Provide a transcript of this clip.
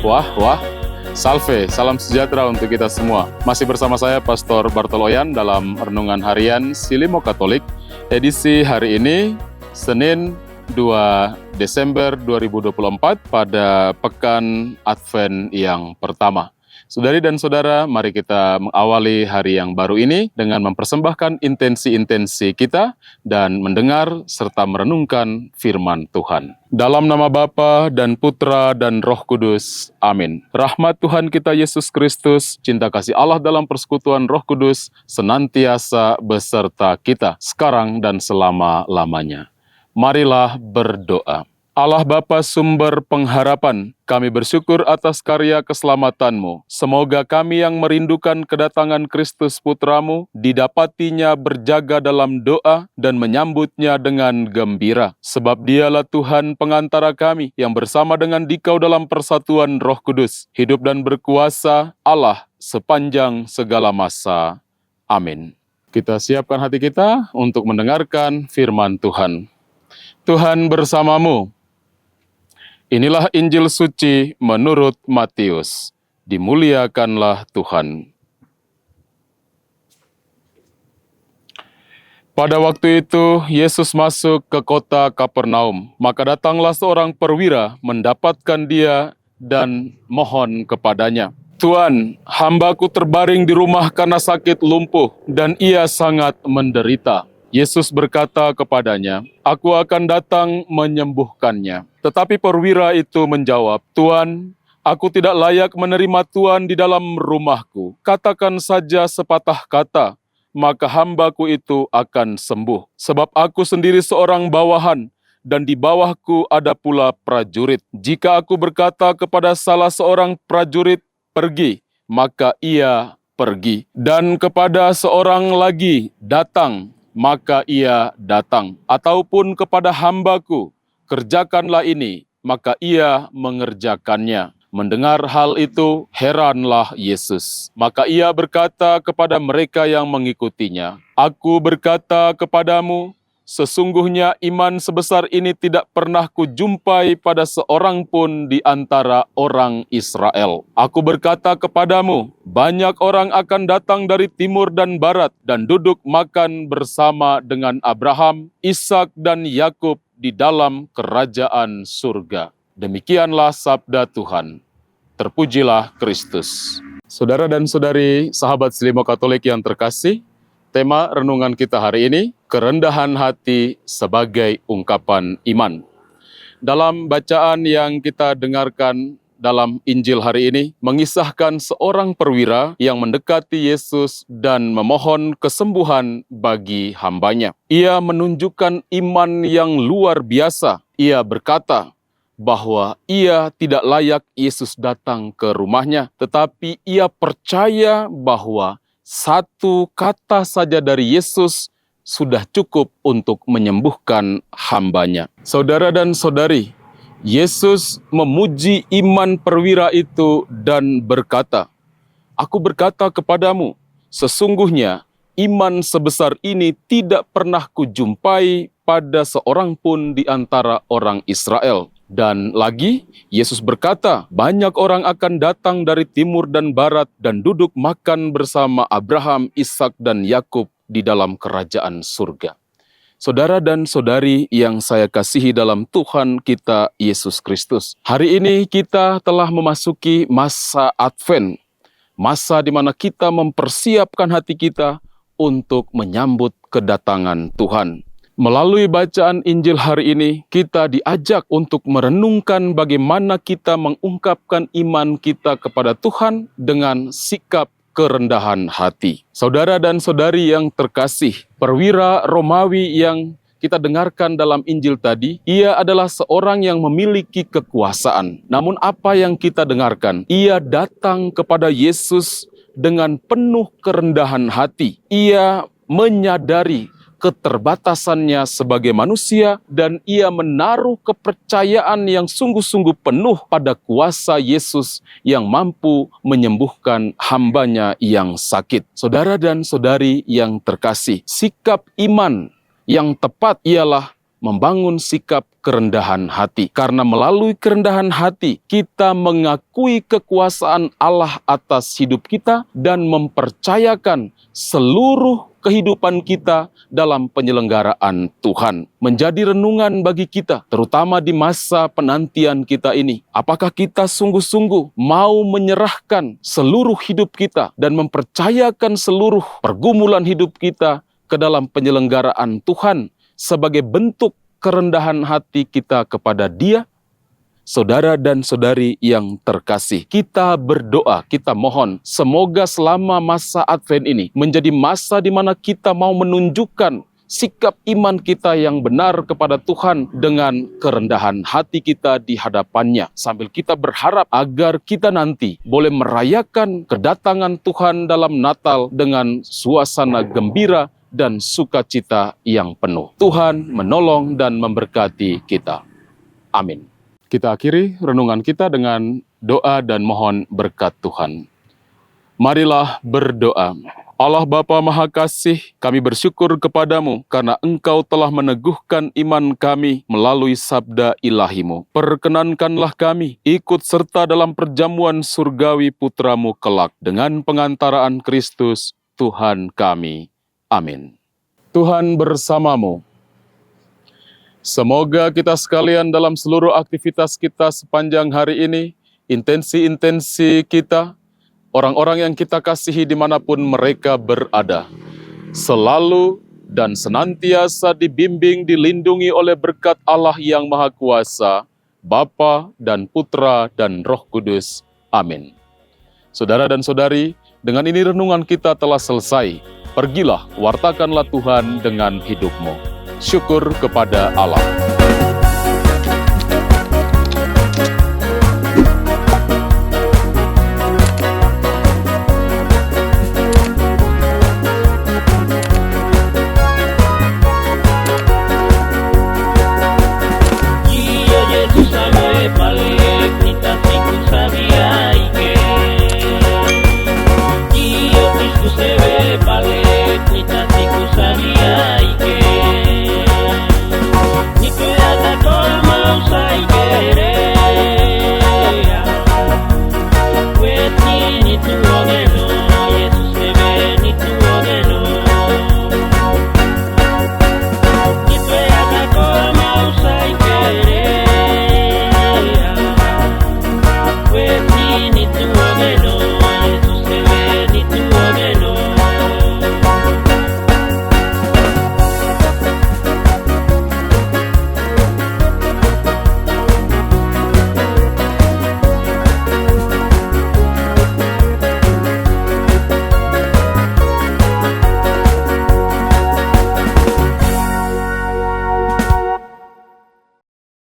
Wah. Salve, salam sejahtera untuk kita semua. Masih bersama saya, Pastor Bartoloyan, dalam Renungan Harian Silimo Katolik, edisi hari ini, Senin 2 Desember 2024, pada Pekan Advent yang pertama. Saudari dan saudara, mari kita mengawali hari yang baru ini dengan mempersembahkan intensi-intensi kita dan mendengar serta merenungkan firman Tuhan. Dalam nama Bapa dan Putra dan Roh Kudus. Amin. Rahmat Tuhan kita Yesus Kristus, cinta kasih Allah dalam persekutuan Roh Kudus senantiasa beserta kita sekarang dan selama-lamanya. Marilah berdoa. Allah Bapa sumber pengharapan, kami bersyukur atas karya keselamatan-Mu. Semoga kami yang merindukan kedatangan Kristus Putra-Mu, didapatinya berjaga dalam doa dan menyambutnya dengan gembira. Sebab Dialah Tuhan pengantara kami, yang bersama dengan Dikau dalam persatuan Roh Kudus, hidup dan berkuasa Allah sepanjang segala masa. Amin. Kita siapkan hati kita untuk mendengarkan firman Tuhan. Tuhan bersamamu. Inilah Injil suci menurut Matius. Dimuliakanlah Tuhan. Pada waktu itu, Yesus masuk ke kota Kapernaum. Maka datanglah seorang perwira mendapatkan dia dan mohon kepadanya. Tuan, hambaku terbaring di rumah karena sakit lumpuh, dan ia sangat menderita. Yesus berkata kepadanya, "Aku akan datang menyembuhkannya." Tetapi perwira itu menjawab, "Tuan, aku tidak layak menerima Tuan di dalam rumahku. Katakan saja sepatah kata, maka hambaku itu akan sembuh. Sebab aku sendiri seorang bawahan, dan di bawahku ada pula prajurit. Jika aku berkata kepada salah seorang prajurit, 'Pergi,' maka ia pergi. Dan kepada seorang lagi, 'Datang,' maka ia datang. Ataupun kepada hambaku, 'Kerjakanlah ini,' maka ia mengerjakannya." Mendengar hal itu, heranlah Yesus. Maka ia berkata kepada mereka yang mengikutinya, "Aku berkata kepadamu, sesungguhnya iman sebesar ini tidak pernah kujumpai pada seorang pun di antara orang Israel. Aku berkata kepadamu, banyak orang akan datang dari timur dan barat dan duduk makan bersama dengan Abraham, Ishak dan Yakub di dalam kerajaan surga." Demikianlah sabda Tuhan. Terpujilah Kristus. Saudara dan saudari, sahabat Silimo Katolik yang terkasih, tema renungan kita hari ini, kerendahan hati sebagai ungkapan iman. Dalam bacaan yang kita dengarkan dalam Injil hari ini, mengisahkan seorang perwira yang mendekati Yesus dan memohon kesembuhan bagi hambanya. Ia menunjukkan iman yang luar biasa. Ia berkata bahwa ia tidak layak Yesus datang ke rumahnya, tetapi ia percaya bahwa satu kata saja dari Yesus sudah cukup untuk menyembuhkan hambanya. Saudara dan saudari, Yesus memuji iman perwira itu dan berkata, "Aku berkata kepadamu, sesungguhnya iman sebesar ini tidak pernah kujumpai pada seorang pun di antara orang Israel." Dan lagi, Yesus berkata, banyak orang akan datang dari timur dan barat dan duduk makan bersama Abraham, Ishak dan Yakub di dalam kerajaan surga. Saudara dan saudari yang saya kasihi dalam Tuhan kita Yesus Kristus, hari ini kita telah memasuki masa Advent, masa di mana kita mempersiapkan hati kita untuk menyambut kedatangan Tuhan. Melalui bacaan Injil hari ini, kita diajak untuk merenungkan bagaimana kita mengungkapkan iman kita kepada Tuhan dengan sikap kerendahan hati. Saudara dan saudari yang terkasih, perwira Romawi yang kita dengarkan dalam Injil tadi, ia adalah seorang yang memiliki kekuasaan. Namun apa yang kita dengarkan? Ia datang kepada Yesus dengan penuh kerendahan hati. Ia menyadari keterbatasannya sebagai manusia, dan ia menaruh kepercayaan yang sungguh-sungguh penuh pada kuasa Yesus yang mampu menyembuhkan hambanya yang sakit. Saudara dan saudari yang terkasih, sikap iman yang tepat ialah membangun sikap kerendahan hati. Karena melalui kerendahan hati, kita mengakui kekuasaan Allah atas hidup kita dan mempercayakan seluruh kehidupan kita dalam penyelenggaraan Tuhan. Menjadi renungan bagi kita, terutama di masa penantian kita ini. Apakah kita sungguh-sungguh mau menyerahkan seluruh hidup kita dan mempercayakan seluruh pergumulan hidup kita ke dalam penyelenggaraan Tuhan sebagai bentuk kerendahan hati kita kepada Dia? Saudara dan saudari yang terkasih, kita berdoa, kita mohon, semoga selama masa Advent ini menjadi masa di mana kita mau menunjukkan sikap iman kita yang benar kepada Tuhan dengan kerendahan hati kita di hadapannya. Sambil kita berharap agar kita nanti boleh merayakan kedatangan Tuhan dalam Natal dengan suasana gembira dan sukacita yang penuh. Tuhan menolong dan memberkati kita. Amin. Kita akhiri renungan kita dengan doa dan mohon berkat Tuhan. Marilah berdoa. Allah Bapa Maha Kasih, kami bersyukur kepadamu karena Engkau telah meneguhkan iman kami melalui sabda ilahi-Mu. Perkenankanlah kami ikut serta dalam perjamuan surgawi Putramu kelak dengan pengantaraan Kristus Tuhan kami. Amin. Tuhan bersamamu. Semoga kita sekalian dalam seluruh aktivitas kita sepanjang hari ini, intensi-intensi kita, orang-orang yang kita kasihi dimanapun mereka berada, selalu dan senantiasa dibimbing, dilindungi oleh berkat Allah yang Maha Kuasa, Bapa dan Putra dan Roh Kudus. Amin. Saudara dan saudari, dengan ini renungan kita telah selesai. Pergilah, wartakanlah Tuhan dengan hidupmu. Syukur kepada Allah.